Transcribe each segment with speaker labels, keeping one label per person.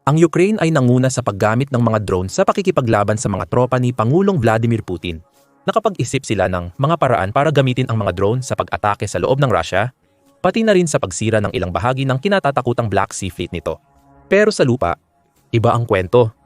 Speaker 1: Ang Ukraine ay nanguna sa paggamit ng mga drone sa pakikipaglaban sa mga tropa ni Pangulong Vladimir Putin. Nakapag-isip sila ng mga paraan para gamitin ang mga drone sa pag-atake sa loob ng Russia, pati na rin sa pagsira ng ilang bahagi ng kinatatakutang Black Sea Fleet nito. Pero sa lupa, iba ang kwento.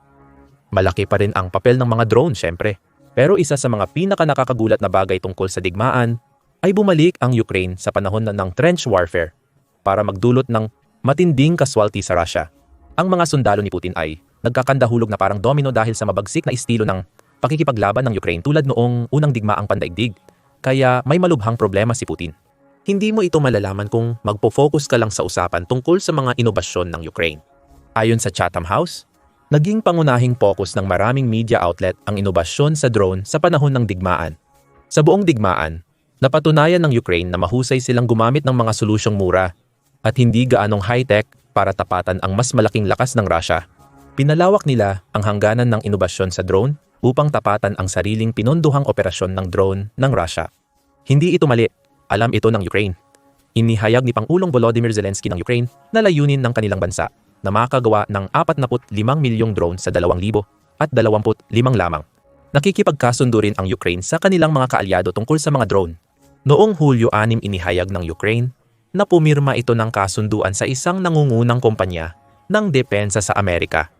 Speaker 1: Malaki pa rin ang papel ng mga drone, syempre. Pero isa sa mga pinaka-nakakagulat na bagay tungkol sa digmaan ay bumalik ang Ukraine sa panahon ng trench warfare para magdulot ng matinding casualty sa Russia. Ang mga sundalo ni Putin ay nagkakandahulog na parang domino dahil sa mabagsik na estilo ng pakikipaglaban ng Ukraine tulad noong unang digmaang pandaigdig. Kaya may malubhang problema si Putin. Hindi mo ito malalaman kung magpo-focus ka lang sa usapan tungkol sa mga inobasyon ng Ukraine. Ayon sa Chatham House, naging pangunahing focus ng maraming media outlet ang inobasyon sa drone sa panahon ng digmaan. Sa buong digmaan, napatunayan ng Ukraine na mahusay silang gumamit ng mga solusyong mura at hindi gaanong high-tech para tapatan ang mas malaking lakas ng Russia. Pinalawak nila ang hangganan ng inobasyon sa drone upang tapatan ang sariling pinondohang operasyon ng drone ng Russia. Hindi ito mali, alam ito ng Ukraine. Inihayag ni Pangulong Volodymyr Zelensky ng Ukraine na layunin ng kanilang bansa na makagawa ng 45 milyong drone sa 2,025 lamang. Nakikipagkasundo rin ang Ukraine sa kanilang mga kaalyado tungkol sa mga drone. Noong Hulyo 6 inihayag ng Ukraine na pumirma ito ng kasunduan sa isang nangungunang kumpanya ng depensa sa Amerika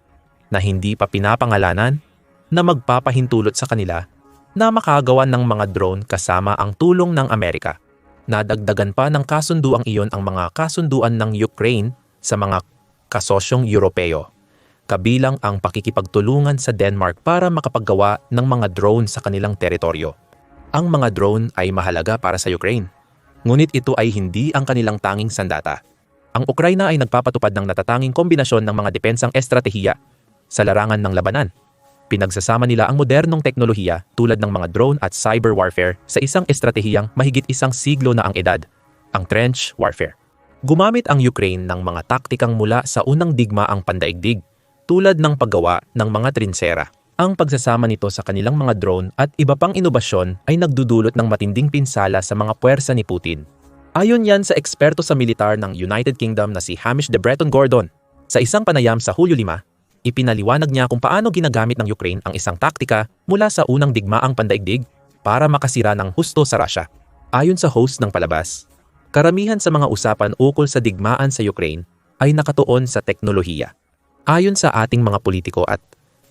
Speaker 1: na hindi pa pinapangalanan na magpapahintulot sa kanila na makagawa ng mga drone kasama ang tulong ng Amerika. Nadagdagan pa ng kasunduang iyon ang mga kasunduan ng Ukraine sa mga kasosyong Europeo, kabilang ang pakikipagtulungan sa Denmark para makapaggawa ng mga drone sa kanilang teritoryo. Ang mga drone ay mahalaga para sa Ukraine. Ngunit ito ay hindi ang kanilang tanging sandata. Ang Ukraina ay nagpapatupad ng natatanging kombinasyon ng mga depensang estratehiya sa larangan ng labanan. Pinagsasama nila ang modernong teknolohiya tulad ng mga drone at cyber warfare sa isang estratehiyang mahigit isang siglo na ang edad, ang trench warfare. Gumamit ang Ukraine ng mga taktikang mula sa unang digmaang pandaigdig tulad ng paggawa ng mga trinsera. Ang pagsasama nito sa kanilang mga drone at iba pang inobasyon ay nagdudulot ng matinding pinsala sa mga puwersa ni Putin. Ayon yan sa eksperto sa militar ng United Kingdom na si Hamish de Bretton Gordon. Sa isang panayam sa Hulyo 5, ipinaliwanag niya kung paano ginagamit ng Ukraine ang isang taktika mula sa unang digmaang pandaigdig para makasira ng husto sa Russia. Ayon sa host ng palabas, karamihan sa mga usapan ukol sa digmaan sa Ukraine ay nakatuon sa teknolohiya. Ayon sa ating mga politiko at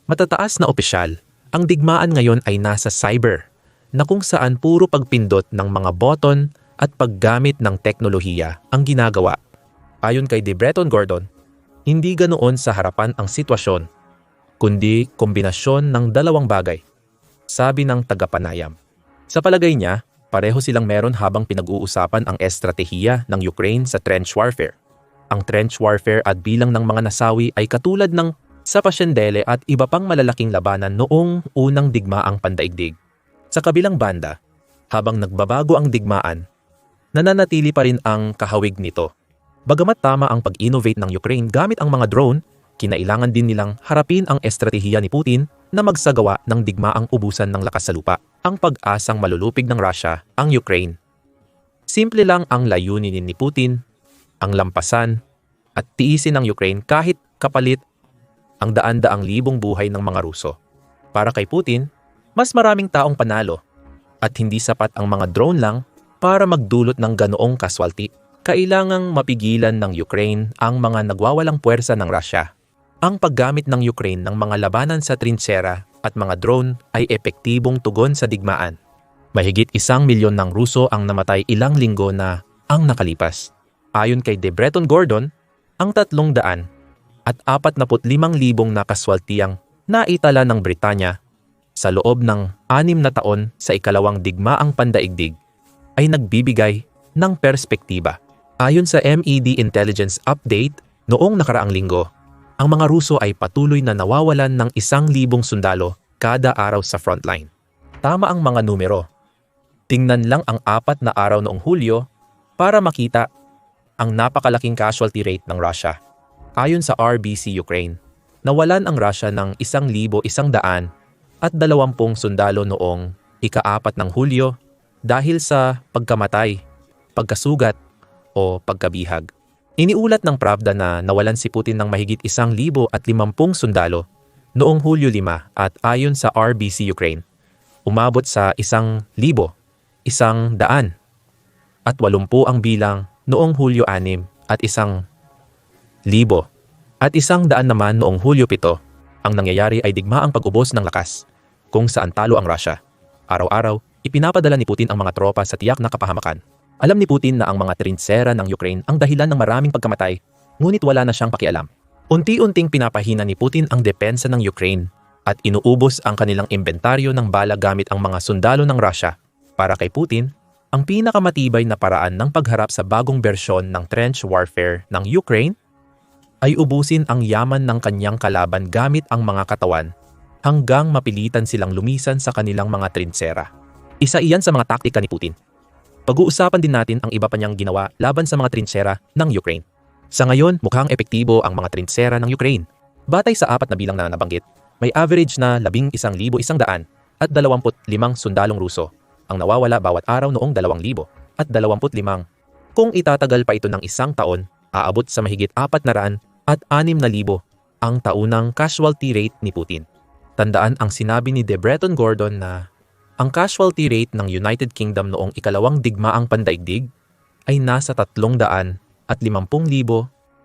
Speaker 1: matataas na opisyal, ang digmaan ngayon ay nasa cyber, na kung saan puro pagpindot ng mga button at paggamit ng teknolohiya ang ginagawa. Ayon kay de Bretton Gordon, hindi ganoon sa harapan ang sitwasyon, kundi kombinasyon ng dalawang bagay, sabi ng tagapanayam. Sa palagay niya, pareho silang meron habang pinag-uusapan ang estratehiya ng Ukraine sa trench warfare. Ang trench warfare at bilang ng mga nasawi ay katulad ng sa Passchendaele at iba pang malalaking labanan noong unang digmaang pandaigdig. Sa kabilang banda, habang nagbabago ang digmaan, nananatili pa rin ang kahawig nito. Bagamat tama ang pag-innovate ng Ukraine gamit ang mga drone, kinailangan din nilang harapin ang estratehiya ni Putin na magsagawa ng digmaang ubusan ng lakas sa lupa. Ang pag-asang malulupig ng Russia ang Ukraine. Simple lang ang layunin ni Putin, ang lampasan at tiisin ng Ukraine kahit kapalit ang daan-daang libong buhay ng mga Ruso. Para kay Putin, mas maraming taong panalo at hindi sapat ang mga drone lang para magdulot ng ganoong casualty. Kailangang mapigilan ng Ukraine ang mga nagwawalang puwersa ng Russia. Ang paggamit ng Ukraine ng mga labanan sa trinsera at mga drone ay epektibong tugon sa digmaan. Mahigit 1 milyon ng Ruso ang namatay ilang linggo na ang nakalipas. Ayon kay de Bretton Gordon, ang 300 at 45,000 na kaswaltiyang naitala ng Britanya sa loob ng 6 na taon sa ikalawang digmaang pandaigdig ay nagbibigay ng perspektiba. Ayon sa MED Intelligence Update noong nakaraang linggo, ang mga Ruso ay patuloy na nawawalan ng 1,000 sundalo kada araw sa frontline. Tama ang mga numero. Tingnan lang ang 4 na araw noong Hulyo para makita ang napakalaking casualty rate ng Russia. Ayon sa RBC Ukraine, nawalan ang Russia ng 1,120 sundalo noong ika-4 ng Hulyo dahil sa pagkamatay, pagkasugat o pagkabihag. Iniulat ng Pravda na nawalan si Putin ng mahigit 1,050 sundalo noong Hulyo 5 at ayon sa RBC Ukraine, umabot sa 1,100 at 80 ang bilang noong Hulyo 6 at 1,000 at 100 naman noong Hulyo 7. Ang nangyayari ay digmaang pag-ubos ng lakas kung saan talo ang Russia. Araw-araw, ipinapadala ni Putin ang mga tropa sa tiyak na kapahamakan. Alam ni Putin na ang mga trintsera ng Ukraine ang dahilan ng maraming pagkamatay, ngunit wala na siyang pakialam. Unti-unting pinapahina ni Putin ang depensa ng Ukraine at inuubos ang kanilang inventaryo ng bala gamit ang mga sundalo ng Russia. Para kay Putin, ang pinakamatibay na paraan ng pagharap sa bagong bersyon ng trench warfare ng Ukraine ay ubusin ang yaman ng kanyang kalaban gamit ang mga katawan hanggang mapilitan silang lumisan sa kanilang mga trintsera. Isa iyan sa mga taktika ni Putin. Pag-uusapan din natin ang iba pa niyang ginawa laban sa mga trintsera ng Ukraine. Sa ngayon, mukhang epektibo ang mga trintsera ng Ukraine. Batay sa 4 na bilang na nabanggit, may average na 11,100 at 25 sundalong Ruso ang nawawala bawat araw noong 2,025. Kung itatagal pa ito ng 1 taon, aabot sa mahigit 400 at 6,000 ang taunang casualty rate ni Putin. Tandaan ang sinabi ni De Breton Gordon na ang casualty rate ng United Kingdom noong ikalawang digmaang pandaigdig ay nasa 350,000.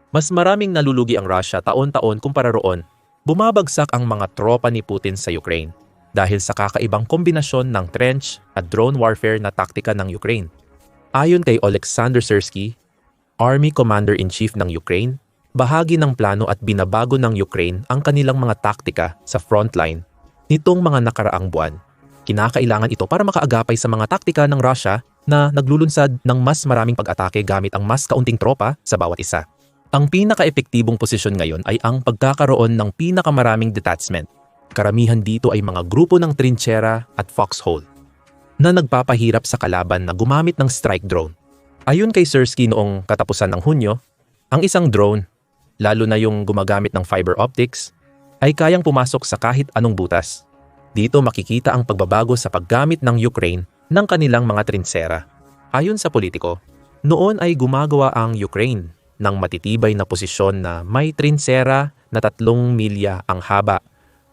Speaker 1: Mas maraming nalulugi ang Russia taon-taon kumpara roon. Bumabagsak ang mga tropa ni Putin sa Ukraine dahil sa kakaibang kombinasyon ng trench at drone warfare na taktika ng Ukraine. Ayon kay Oleksandr Syrsky, Army Commander-in-Chief ng Ukraine, bahagi ng plano at binabago ng Ukraine ang kanilang mga taktika sa frontline nitong mga nakaraang buwan. Kinakailangan ito para makaagapay sa mga taktika ng Russia na naglulunsad ng mas maraming pag-atake gamit ang mas kaunting tropa sa bawat isa. Ang pinaka-epektibong posisyon ngayon ay ang pagkakaroon ng pinakamaraming detachment. Karamihan dito ay mga grupo ng trinchera at foxhole na nagpapahirap sa kalaban na gumamit ng strike drone. Ayon kay Syrsky noong katapusan ng Hunyo, ang isang drone, lalo na yung gumagamit ng fiber optics, ay kayang pumasok sa kahit anong butas. Dito makikita ang pagbabago sa paggamit ng Ukraine ng kanilang mga trintsera. Ayon sa politiko, noon ay gumagawa ang Ukraine ng matitibay na posisyon na may trintsera na 3 milya ang haba,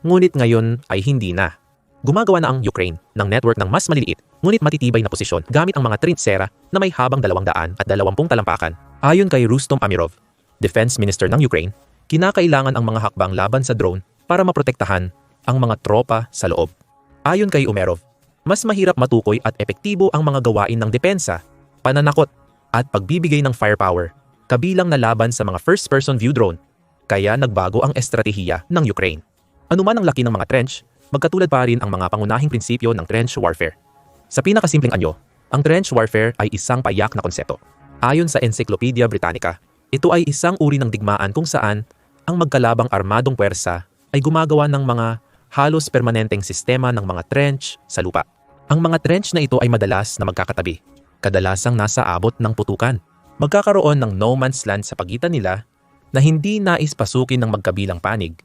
Speaker 1: ngunit ngayon ay hindi na. Gumagawa na ang Ukraine ng network ng mas maliliit ngunit matitibay na posisyon gamit ang mga trintsera na may habang 220 talampakan. Ayon kay Rustom Amirov, Defense Minister ng Ukraine, kinakailangan ang mga hakbang laban sa drone para maprotektahan ang mga tropa sa loob. Ayon kay Umerov, mas mahirap matukoy at epektibo ang mga gawain ng depensa, pananakot at pagbibigay ng firepower, kabilang na laban sa mga first-person view drone, kaya nagbago ang estratehiya ng Ukraine. Anuman ang laki ng mga trench, magkatulad pa rin ang mga pangunahing prinsipyo ng trench warfare. Sa pinakasimpleng anyo, ang trench warfare ay isang payak na konsepto. Ayon sa Encyclopedia Britannica, ito ay isang uri ng digmaan kung saan ang magkalabang armadong puwersa ay gumagawa ng mga halos permanenteng sistema ng mga trench sa lupa. Ang mga trench na ito ay madalas na magkakatabi, kadalasang nasa abot ng putukan. Magkakaroon ng no man's land sa pagitan nila na hindi nais pasukin ng magkabilang panig,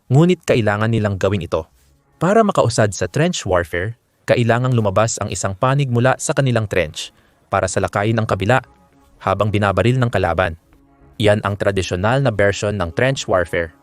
Speaker 1: ngunit kailangan nilang gawin ito. Para makausad sa trench warfare, kailangang lumabas ang isang panig mula sa kanilang trench para salakayin ang kabila habang binabaril ng kalaban. Yan ang tradisyonal na version ng trench warfare.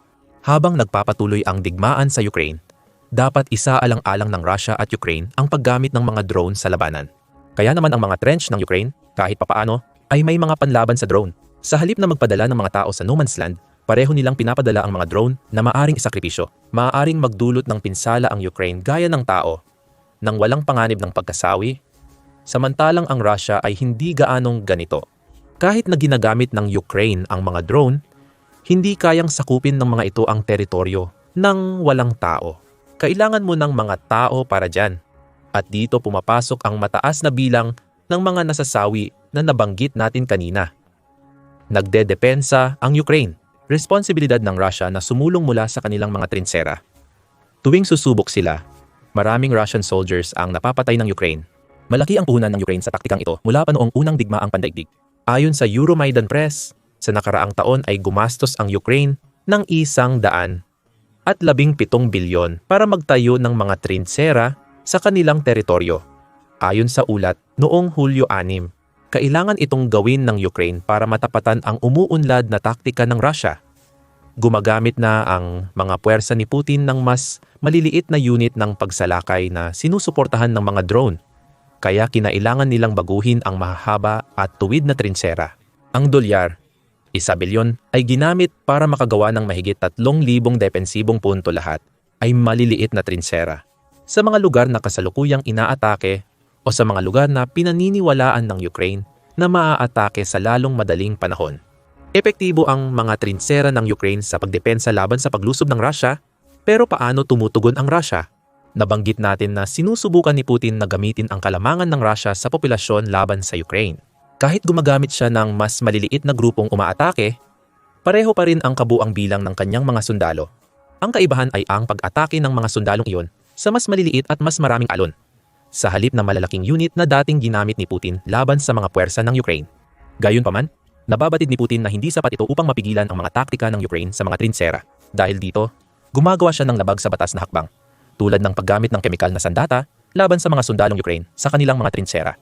Speaker 1: Habang nagpapatuloy ang digmaan sa Ukraine, dapat isaalang-alang ng Russia at Ukraine ang paggamit ng mga drone sa labanan. Kaya naman ang mga trench ng Ukraine, kahit papaano, ay may mga panlaban sa drone. Sa halip na magpadala ng mga tao sa no man's land, pareho nilang pinapadala ang mga drone na maaring isakripisyo. Maaaring magdulot ng pinsala ang Ukraine gaya ng tao, nang walang panganib ng pagkasawi, samantalang ang Russia ay hindi gaanong ganito. Kahit na ginagamit ng Ukraine ang mga drone, hindi kayang sakupin ng mga ito ang teritoryo ng walang tao. Kailangan mo ng mga tao para dyan. At dito pumapasok ang mataas na bilang ng mga nasasawi na nabanggit natin kanina. Nagdedepensa ang Ukraine. Responsibilidad ng Russia na sumulong mula sa kanilang mga trintsera. Tuwing susubok sila, maraming Russian soldiers ang napapatay ng Ukraine. Malaki ang puhunan ng Ukraine sa taktikang ito mula pa noong unang digmaang pandaigdig. Ayon sa Euromaidan Press, sa nakaraang taon ay gumastos ang Ukraine ng 117 bilyon para magtayo ng mga trintsera sa kanilang teritoryo. Ayon sa ulat noong Hulyo 6, Kailangan itong gawin ng Ukraine para matapatan ang umuunlad na taktika ng Russia. Gumagamit na ang mga puwersa ni Putin ng mas maliliit na unit ng pagsalakay na sinusuportahan ng mga drone. Kaya kinailangan nilang baguhin ang mahahaba at tuwid na trinsera. Ang dolyar, 1 bilyon, ay ginamit para makagawa ng mahigit 3,000 depensibong punto lahat ay maliliit na trinsera. Sa mga lugar na kasalukuyang inaatake o sa mga lugar na pinaniniwalaan ng Ukraine na maaatake sa lalong madaling panahon. Epektibo ang mga trinsera ng Ukraine sa pagdepensa laban sa paglusob ng Russia, pero paano tumutugon ang Russia? Nabanggit natin na sinusubukan ni Putin na gamitin ang kalamangan ng Russia sa populasyon laban sa Ukraine. Kahit gumagamit siya ng mas maliliit na grupong umaatake, pareho pa rin ang kabuang bilang ng kanyang mga sundalo. Ang kaibahan ay ang pag-atake ng mga sundalong iyon sa mas maliliit at mas maraming alon, sa halip na malalaking unit na dating ginamit ni Putin laban sa mga puwersa ng Ukraine. Gayunpaman, nababatid ni Putin na hindi sapat ito upang mapigilan ang mga taktika ng Ukraine sa mga trinsera. Dahil dito, gumagawa siya ng labag sa batas na hakbang, tulad ng paggamit ng kemikal na sandata laban sa mga sundalong Ukraine sa kanilang mga trinsera.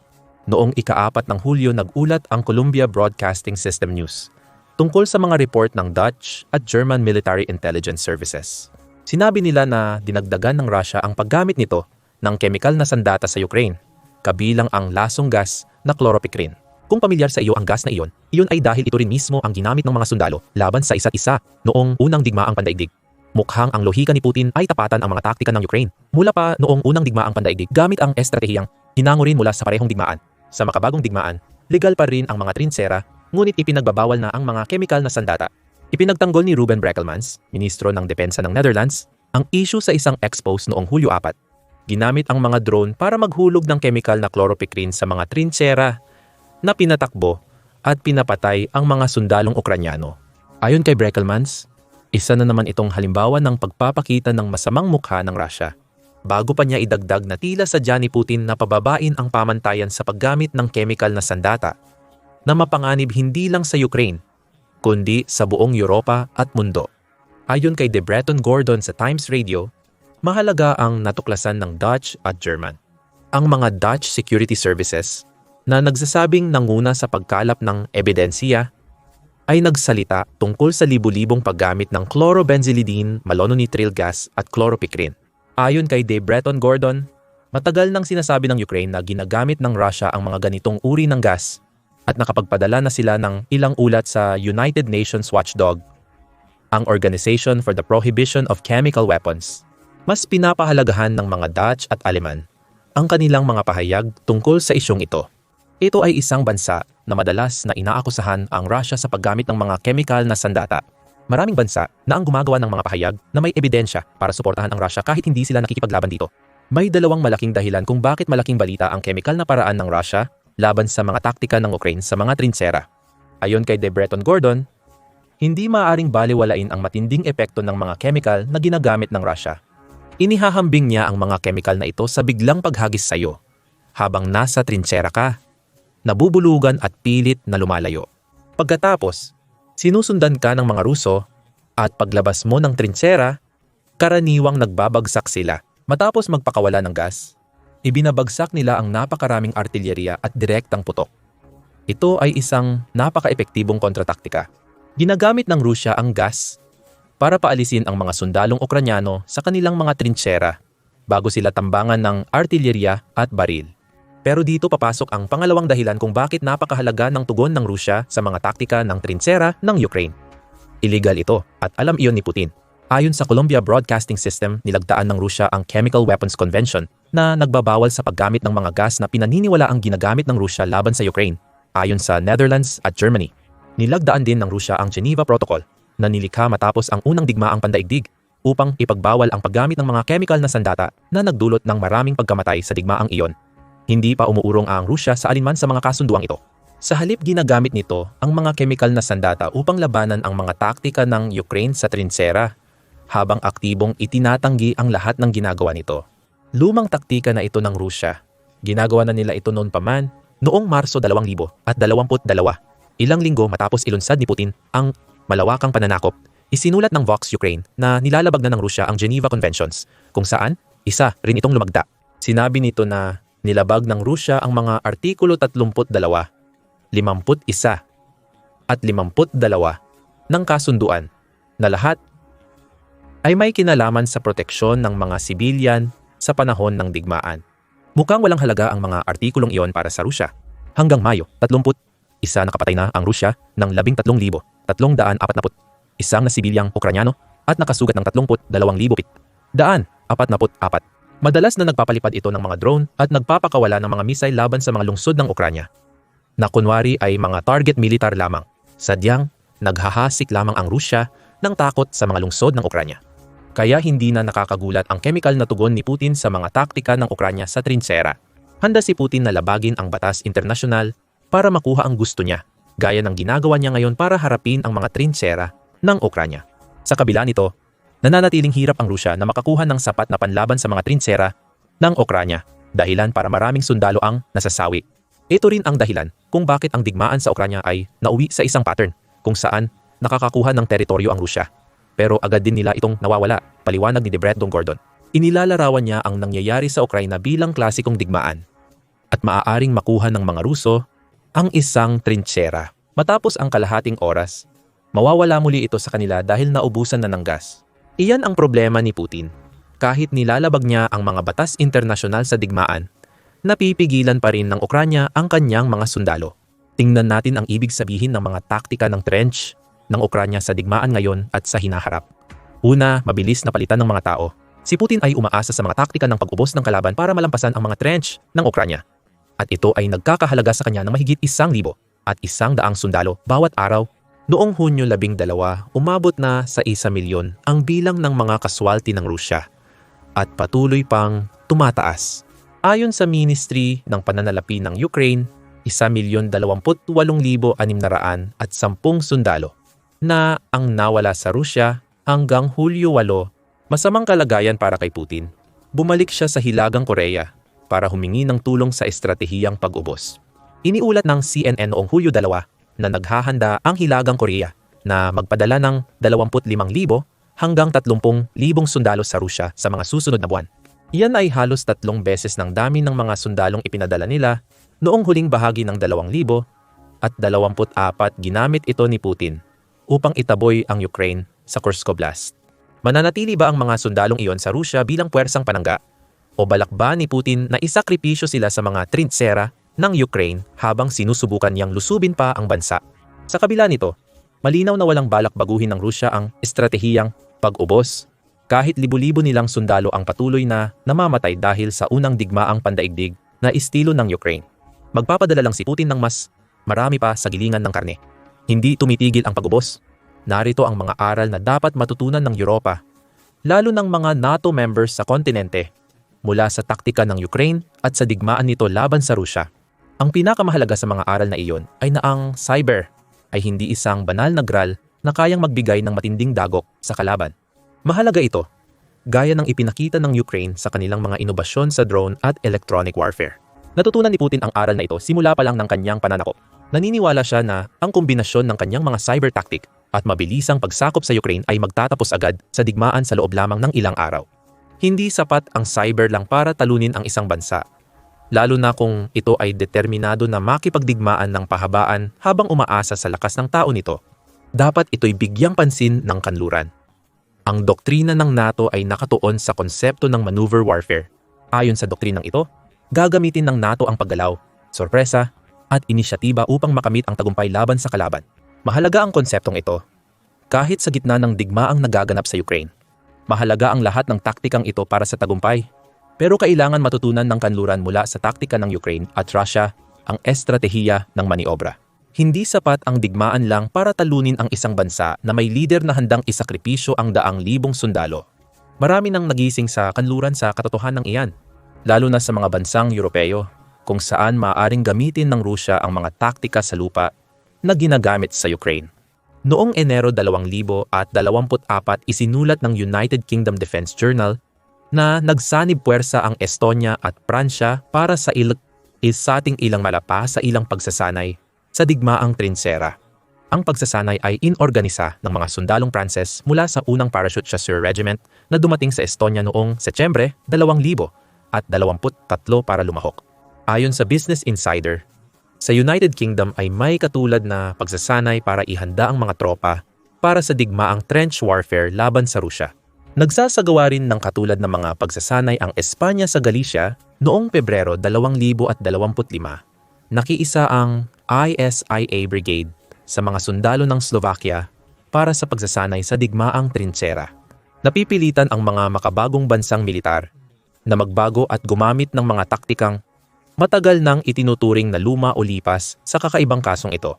Speaker 1: Noong ika-4 ng Hulyo nag-ulat ang Columbia Broadcasting System News tungkol sa mga report ng Dutch at German Military Intelligence Services. Sinabi nila na dinagdagan ng Russia ang paggamit nito ng kemikal na sandata sa Ukraine, kabilang ang lasong gas na chloropicrin. Kung pamilyar sa iyo ang gas na iyon ay dahil ito rin mismo ang ginamit ng mga sundalo laban sa isa't isa noong unang digmaang pandaigdig. Mukhang ang lohika ni Putin ay tapatan ang mga taktika ng Ukraine mula pa noong unang digmaang pandaigdig gamit ang estratehiyang hinango rin mula sa parehong digmaan. Sa makabagong digmaan, legal pa rin ang mga trinsera, ngunit ipinagbabawal na ang mga kemikal na sandata. Ipinagtanggol ni Ruben Brekelmans, Ministro ng Depensa ng Netherlands, ang issue sa isang expose noong Hulyo 4. Ginamit ang mga drone para maghulog ng chemical na chloropicrin sa mga trinsera na pinatakbo at pinapatay ang mga sundalong Ukranyano. Ayon kay Brekelmans, isa na naman itong halimbawa ng pagpapakita ng masamang mukha ng Russia. Bago pa niya idagdag na tila sadya ni Putin na pababain ang pamantayan sa paggamit ng chemical na sandata na mapanganib hindi lang sa Ukraine, kundi sa buong Europa at mundo. Ayon kay De Breton Gordon sa Times Radio, mahalaga ang natuklasan ng Dutch at German. Ang mga Dutch security services na nagsasabing nanguna sa pagkalap ng ebidensya ay nagsalita tungkol sa libu-libong paggamit ng chlorobenzylidine, malononitril gas at chloropicrin. Ayon kay De Breton Gordon, matagal nang sinasabi ng Ukraine na ginagamit ng Russia ang mga ganitong uri ng gas at nakapagpadala na sila ng ilang ulat sa United Nations Watchdog, ang Organization for the Prohibition of Chemical Weapons. Mas pinapahalagahan ng mga Dutch at Aleman ang kanilang mga pahayag tungkol sa isyong ito. Ito ay isang bansa na madalas na inaakusahan ang Russia sa paggamit ng mga chemical na sandata. Maraming bansa na ang gumagawa ng mga pahayag na may ebidensya para suportahan ang Russia kahit hindi sila nakikipaglaban dito. May dalawang malaking dahilan kung bakit malaking balita ang chemical na paraan ng Russia laban sa mga taktika ng Ukraine sa mga trinsera. Ayon kay De Breton Gordon, hindi maaaring balewalain ang matinding epekto ng mga chemical na ginagamit ng Russia. Inihahambing niya ang mga chemical na ito sa biglang paghagis sa iyo habang nasa trinsera ka, nabubulugan at pilit na lumalayo. Pagkatapos, sinusundan ka ng mga Ruso at paglabas mo ng trinsera, karaniwang nagbabagsak sila. Matapos magpakawala ng gas, ibinabagsak nila ang napakaraming artilyeriya at direktang putok. Ito ay isang napaka-epektibong kontrataktika. Ginagamit ng Rusya ang gas para paalisin ang mga sundalong Ukranyano sa kanilang mga trinsera bago sila tambangan ng artilyeriya at baril. Pero dito papasok ang pangalawang dahilan kung bakit napakahalaga ng tugon ng Rusya sa mga taktika ng trinsera ng Ukraine. Illegal ito at alam iyon ni Putin. Ayon sa Columbia Broadcasting System, nilagdaan ng Rusya ang Chemical Weapons Convention na nagbabawal sa paggamit ng mga gas na pinaniniwala ang ginagamit ng Rusya laban sa Ukraine. Ayon sa Netherlands at Germany, nilagdaan din ng Rusya ang Geneva Protocol na nilikha matapos ang unang digmaang pandaigdig upang ipagbawal ang paggamit ng mga chemical na sandata na nagdulot ng maraming pagkamatay sa digmaang iyon. Hindi pa umuurong ang Rusya sa alinman sa mga kasunduang ito. Sa halip ginagamit nito ang mga chemical na sandata upang labanan ang mga taktika ng Ukraine sa trinsera, habang aktibong itinatanggi ang lahat ng ginagawa nito. Lumang taktika na ito ng Rusya. Ginagawa na nila ito noon pa man noong Marso 2022. Ilang linggo matapos ilunsad ni Putin ang malawakang pananakop, isinulat ng Vox Ukraine na nilalabag na ng Rusya ang Geneva Conventions, kung saan isa rin itong lumagda. Sinabi nito na nilabag ng Rusya ang mga Artikulo 32 51 at 52 ng kasunduan na lahat ay may kinalaman sa proteksyon ng mga sibilyan sa panahon ng digmaan. Mukhang walang halaga ang mga artikulong iyon para sa Rusya. Hanggang Mayo 31, nakapatay na ang Rusya ng 13,341 na sibilyang Ukranyano at nakasugat ng 32,744. Madalas na nagpapalipad ito ng mga drone at nagpapakawala ng mga missile laban sa mga lungsod ng Ukranya, na kunwari ay mga target militar lamang. Sadyang naghahasik lamang ang Rusya ng takot sa mga lungsod ng Ukranya. Kaya hindi na nakakagulat ang chemical na tugon ni Putin sa mga taktika ng Ukranya sa trinchera. Handa si Putin na labagin ang batas internasyonal para makuha ang gusto niya, gaya ng ginagawa niya ngayon para harapin ang mga trinchera ng Ukranya. Sa kabila nito, nananatiling hirap ang Rusya na makakuha ng sapat na panlaban sa mga trinchera ng Ukranya, dahilan para maraming sundalo ang nasasawi. Ito rin ang dahilan kung bakit ang digmaan sa Ukranya ay nauwi sa isang pattern kung saan nakakakuha ng teritoryo ang Rusya, pero agad din nila itong nawawala, paliwanag ni Debret Gordon. Inilalarawan niya ang nangyayari sa Ukraina bilang klasikong digmaan at maaaring makuha ng mga Ruso ang isang trinchera. Matapos ang kalahating oras, mawawala muli ito sa kanila dahil naubusan na ng gas. Iyan ang problema ni Putin. Kahit nilalabag niya ang mga batas internasyonal sa digmaan, napipigilan pa rin ng Ukranya ang kanyang mga sundalo. Tingnan natin ang ibig sabihin ng mga taktika ng trench ng Ukranya sa digmaan ngayon at sa hinaharap. Una, mabilis na palitan ng mga tao. Si Putin ay umaasa sa mga taktika ng pag-ubos ng kalaban para malampasan ang mga trench ng Ukranya. At ito ay nagkakahalaga sa kanya ng mahigit 1,000 at 100 sundalo bawat araw. Noong Hunyo 12, umabot na sa 1,000,000 ang bilang ng mga kaswalti ng Rusya at patuloy pang tumataas. Ayon sa Ministry ng Pananalapi ng Ukraine, 1,028,610 sundalo na ang nawala sa Rusya hanggang Hulyo 8, masamang kalagayan para kay Putin. Bumalik siya sa Hilagang Korea para humingi ng tulong sa estratehiyang pag-ubos. Iniulat ng CNN noong Hulyo 2 na naghahanda ang Hilagang Korea na magpadala ng 25,000 hanggang 30,000 sundalo sa Rusya sa mga susunod na buwan. Iyan ay halos 3 beses ng dami ng mga sundalong ipinadala nila noong huling bahagi ng 2024 ginamit ito ni Putin upang itaboy ang Ukraine sa Kursk Oblast. Mananatili ba ang mga sundalong iyon sa Rusya bilang puwersang panangga? O balak ba ni Putin na isakripisyo sila sa mga trinchera ng Ukraine habang sinusubukan niyang lusubin pa ang bansa? Sa kabila nito, malinaw na walang balak baguhin ng Rusya ang estratehiyang pag-ubos kahit libu-libo nilang sundalo ang patuloy na namamatay dahil sa unang digmaang pandaigdig na estilo ng Ukraine. Magpapadala lang si Putin ng mas marami pa sa gilingan ng karne. Hindi tumitigil ang pag-ubos. Narito ang mga aral na dapat matutunan ng Europa, lalo ng mga NATO members sa kontinente, mula sa taktika ng Ukraine at sa digmaan nito laban sa Rusya. Ang pinakamahalaga sa mga aral na iyon ay na ang cyber ay hindi isang banal na gral na kayang magbigay ng matinding dagok sa kalaban. Mahalaga ito, gaya ng ipinakita ng Ukraine sa kanilang mga inobasyon sa drone at electronic warfare. Natutunan ni Putin ang aral na ito simula pa lang ng kanyang pananakop. Naniniwala siya na ang kombinasyon ng kanyang mga cyber tactic at mabilisang pagsakop sa Ukraine ay magtatapos agad sa digmaan sa loob lamang ng ilang araw. Hindi sapat ang cyber lang para talunin ang isang bansa, lalo na kung ito ay determinado na makipagdigmaan ng pahabaan habang umaasa sa lakas ng tao nito. Dapat ito'y bigyang pansin ng kanluran. Ang doktrina ng NATO ay nakatuon sa konsepto ng maneuver warfare. Ayon sa doktrinang ito, gagamitin ng NATO ang paggalaw, sorpresa, at inisyatiba upang makamit ang tagumpay laban sa kalaban. Mahalaga ang konseptong ito. Kahit sa gitna ng digmaang nagaganap sa Ukraine, mahalaga ang lahat ng taktikang ito para sa tagumpay. Pero kailangan matutunan ng kanluran mula sa taktika ng Ukraine at Russia ang estratehiya ng maniobra. Hindi sapat ang digmaan lang para talunin ang isang bansa na may lider na handang isakripisyo ang 100,000 sundalo. Marami nang nagising sa kanluran sa katotohanan ng iyan, lalo na sa mga bansang Europeo, kung saan maaaring gamitin ng Rusya ang mga taktika sa lupa na ginagamit sa Ukraine. Noong Enero 2024, isinulat ng United Kingdom Defense Journal na nagsanib puwersa ang Estonia at Pransya para sa isating ilang malapa sa ilang pagsasanay sa digmaang trinchera. Ang pagsasanay ay inorganisa ng mga sundalong Pranses mula sa unang Parachute Chasseur Regiment na dumating sa Estonia noong Setyembre 2023 para lumahok. Ayon sa Business Insider, Sa United Kingdom ay may katulad na pagsasanay para ihanda ang mga tropa para sa digmaang trench warfare laban sa Rusya. Nagsasagawa rin ng katulad ng mga pagsasanay ang Espanya sa Galicia noong Pebrero 2025. Nakiisa ang ISIA Brigade sa mga sundalo ng Slovakia para sa pagsasanay sa digmaang trinchera. Napipilitan ang mga makabagong bansang militar na magbago at gumamit ng mga taktikang matagal nang itinuturing na luma o lipas sa kakaibang kasong ito.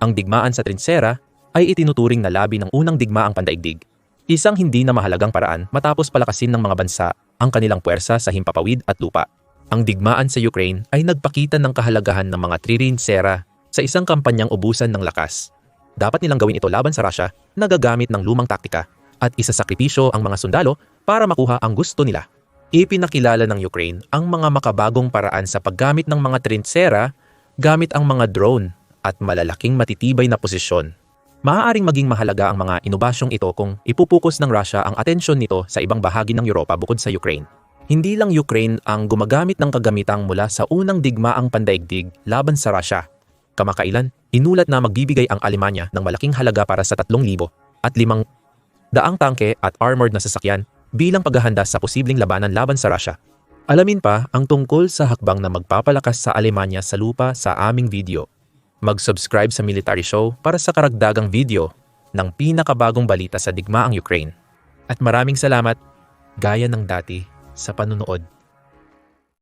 Speaker 1: Ang digmaan sa trinchera ay itinuturing na labi ng unang digmaang pandaigdig, isang hindi na mahalagang paraan matapos palakasin ng mga bansa ang kanilang puwersa sa himpapawid at lupa. Ang digmaan sa Ukraine ay nagpakita ng kahalagahan ng mga trinchera sa isang kampanyang ubusan ng lakas. Dapat nilang gawin ito laban sa Russia na gagamit ng lumang taktika at isasakripisyo ang mga sundalo para makuha ang gusto nila. Ipinakilala ng Ukraine ang mga makabagong paraan sa paggamit ng mga trinchera gamit ang mga drone at malalaking matitibay na posisyon. Maaaring maging mahalaga ang mga inobasyong ito kung ipupukus ng Russia ang atensyon nito sa ibang bahagi ng Europa bukod sa Ukraine. Hindi lang Ukraine ang gumagamit ng kagamitang mula sa unang digmaang pandaigdig laban sa Russia. Kamakailan, inulat na magbibigay ang Alemanya ng malaking halaga para sa 3,000 at 500 tangke at armored na sasakyan bilang paghahanda sa posibleng labanan laban sa Russia. Alamin pa ang tungkol sa hakbang na magpapalakas sa Alemanya sa lupa sa aming video. Mag-subscribe sa Military Show para sa karagdagang video ng pinakabagong balita sa digmaang Ukraine. At maraming salamat, gaya ng dati, sa panunood.